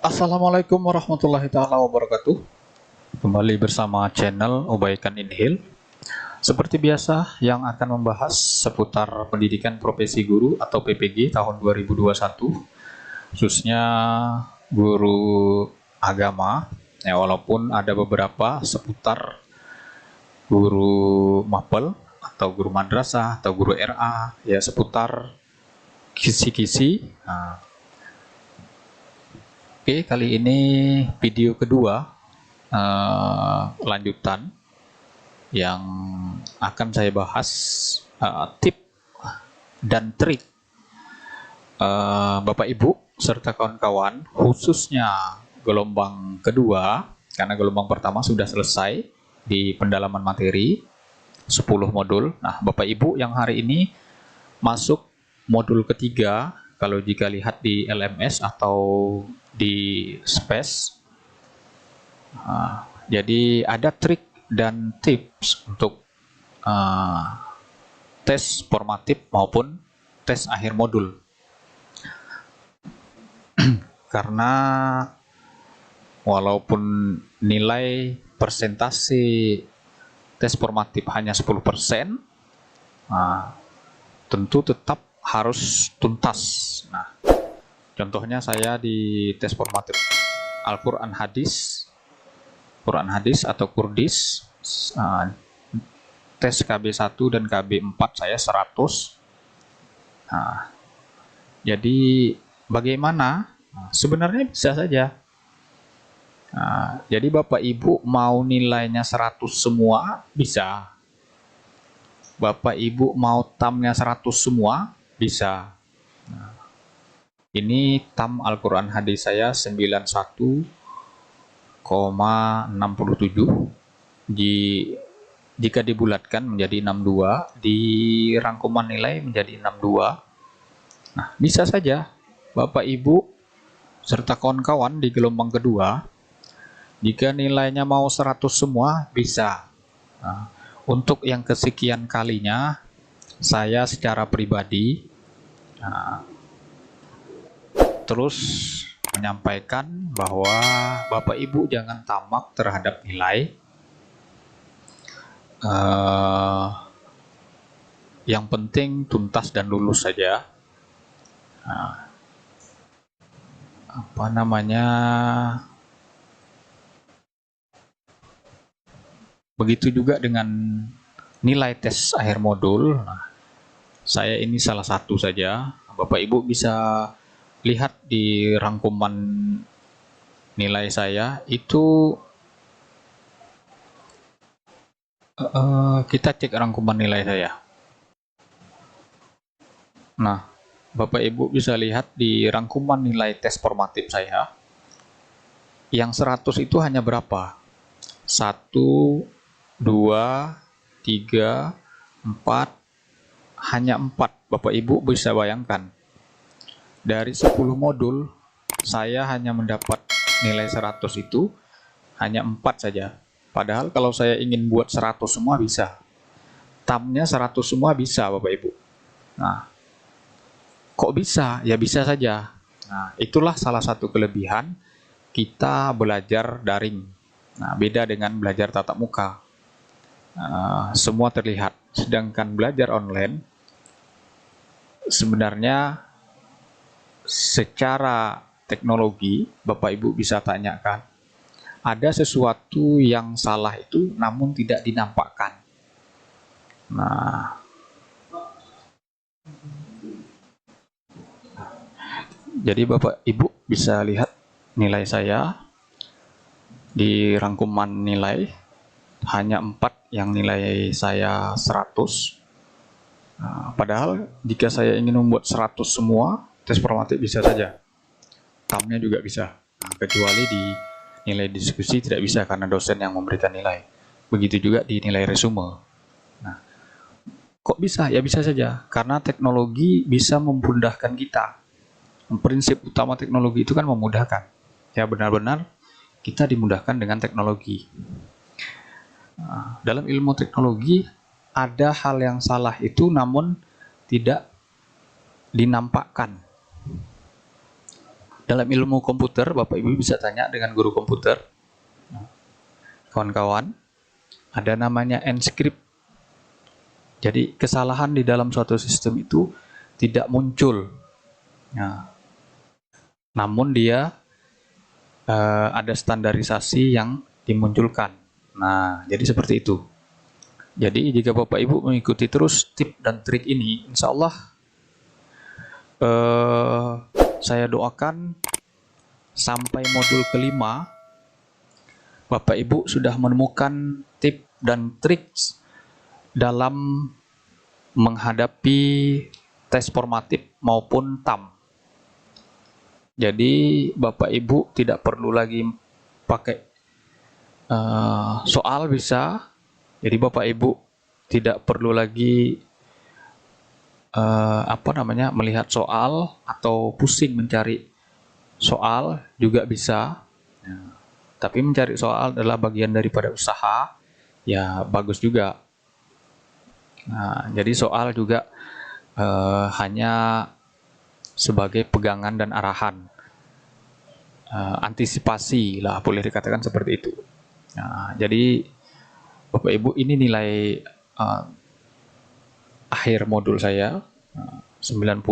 Assalamualaikum warahmatullahi taala wabarakatuh. Kembali bersama channel Ubaikan Inhil. Seperti biasa yang akan membahas seputar pendidikan profesi guru atau PPG tahun 2021, khususnya guru agama. Ya, walaupun ada beberapa seputar guru mapel atau guru madrasah atau guru RA, ya seputar kisi-kisi. Oke, kali ini video kedua lanjutan yang akan saya bahas tip dan trik Bapak Ibu serta kawan-kawan, khususnya gelombang kedua, karena gelombang pertama sudah selesai di pendalaman materi 10 modul. Nah, Bapak Ibu yang hari ini masuk modul ketiga, kalau jika lihat di LMS atau di space. Jadi ada trik dan tips untuk tes formatif maupun tes akhir modul. Karena walaupun nilai persentase tes formatif hanya 10%, tentu tetap harus tuntas. Nah, contohnya saya di tes formatif Al-Quran Hadis, Quran Hadis atau Kurdis, tes KB1 dan KB4 saya 100. Jadi bagaimana? Sebenarnya bisa saja. Jadi Bapak Ibu mau nilainya 100 semua, bisa. Bapak Ibu mau tamnya 100 semua, bisa. Ini tam Al-Quran Hadis saya 91,67. Jika dibulatkan menjadi 62, di rangkuman nilai menjadi 62. Nah, bisa saja Bapak Ibu serta kawan-kawan di gelombang kedua, jika nilainya mau 100 semua, bisa. Nah, untuk yang kesekian kalinya, saya secara pribadi terus menyampaikan bahwa Bapak Ibu jangan tamak terhadap nilai. Yang penting tuntas dan lulus saja. Begitu juga dengan nilai tes akhir modul. Saya ini salah satu saja. Bapak Ibu bisa lihat di rangkuman nilai saya itu. Kita cek rangkuman nilai saya. Nah, Bapak Ibu bisa lihat di rangkuman nilai tes formatif saya, yang 100 itu hanya berapa? 1, 2, 3, 4, hanya 4. Bapak Ibu bisa bayangkan, dari 10 modul saya hanya mendapat nilai 100 itu hanya 4 saja. Padahal kalau saya ingin buat 100 semua bisa. Tamnya 100 semua bisa Bapak Ibu. Nah, kok bisa? Ya bisa saja. Nah, itulah salah satu kelebihan kita belajar daring. Nah, beda dengan belajar tatap muka. Semua terlihat. Sedangkan belajar online, sebenarnya secara teknologi, Bapak Ibu bisa tanyakan, ada sesuatu yang salah itu namun tidak dinampakkan. Nah, jadi Bapak Ibu bisa lihat nilai saya di rangkuman nilai hanya 4 yang nilai saya 100. Padahal jika saya ingin membuat 100 semua, tes formatif bisa saja. Tamnya juga bisa. Kecuali di nilai diskusi tidak bisa karena dosen yang memberikan nilai. Begitu juga di nilai resume. Nah, kok bisa? Ya bisa saja. Karena teknologi bisa memudahkan kita. Prinsip utama teknologi itu kan memudahkan. Ya benar-benar kita dimudahkan dengan teknologi. Dalam ilmu teknologi ada hal yang salah itu namun tidak dinampakkan. dalam ilmu komputer, Bapak Ibu bisa tanya dengan guru komputer, kawan-kawan, ada namanya encrypt. Jadi kesalahan di dalam suatu sistem itu tidak muncul. Nah, namun dia ada standarisasi yang dimunculkan. Nah, jadi seperti itu. Jadi jika Bapak Ibu mengikuti terus tip dan trik ini, insya Allah saya doakan sampai modul kelima Bapak Ibu sudah menemukan tip dan trik dalam menghadapi tes formatif maupun TAM. Jadi Bapak Ibu tidak perlu lagi pakai soal bisa. Jadi Bapak Ibu tidak perlu lagi melihat soal atau pusing mencari soal juga bisa. Tapi mencari soal adalah bagian daripada usaha, ya bagus juga. Nah, jadi soal juga hanya sebagai pegangan dan arahan, antisipasi lah, boleh dikatakan seperti itu. Nah, jadi Bapak Ibu, ini nilai akhir modul saya 90,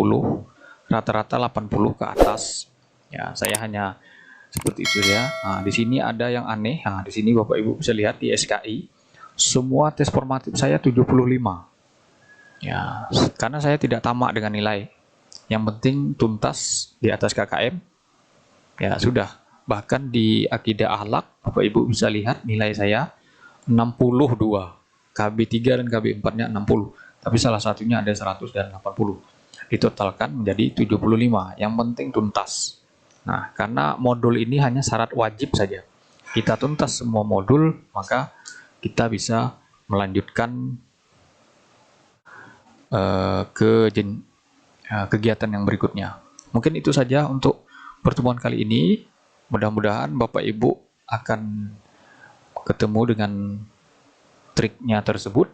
rata-rata 80 ke atas. Ya, saya hanya seperti itu ya. Nah, di sini ada yang aneh. Nah, di sini Bapak Ibu bisa lihat di SKI, semua tes formatif saya 75. Ya, karena saya tidak tamak dengan nilai. Yang penting tuntas di atas KKM. Ya, sudah. Bahkan di akidah akhlak, Bapak Ibu bisa lihat nilai saya 62. KB3 dan KB4-nya 60. Tapi salah satunya ada 100 dan 80. Ditotalkan menjadi 75. Yang penting tuntas. Nah, karena modul ini hanya syarat wajib saja. Kita tuntas semua modul, maka kita bisa melanjutkan kegiatan yang berikutnya. Mungkin itu saja untuk pertemuan kali ini. Mudah-mudahan Bapak Ibu akan ketemu dengan triknya tersebut.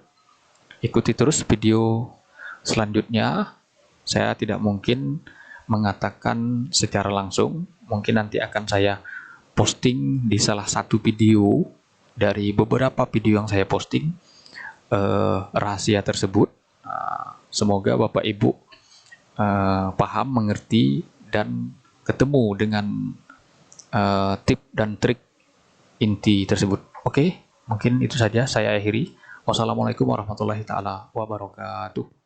Ikuti terus video selanjutnya. Saya tidak mungkin mengatakan secara langsung, mungkin nanti akan saya posting di salah satu video dari beberapa video yang saya posting rahasia tersebut. Semoga Bapak Ibu paham, mengerti, dan ketemu dengan tip dan trik inti tersebut. Oke, mungkin itu saja saya akhiri. Wassalamualaikum warahmatullahi taala wabarakatuh.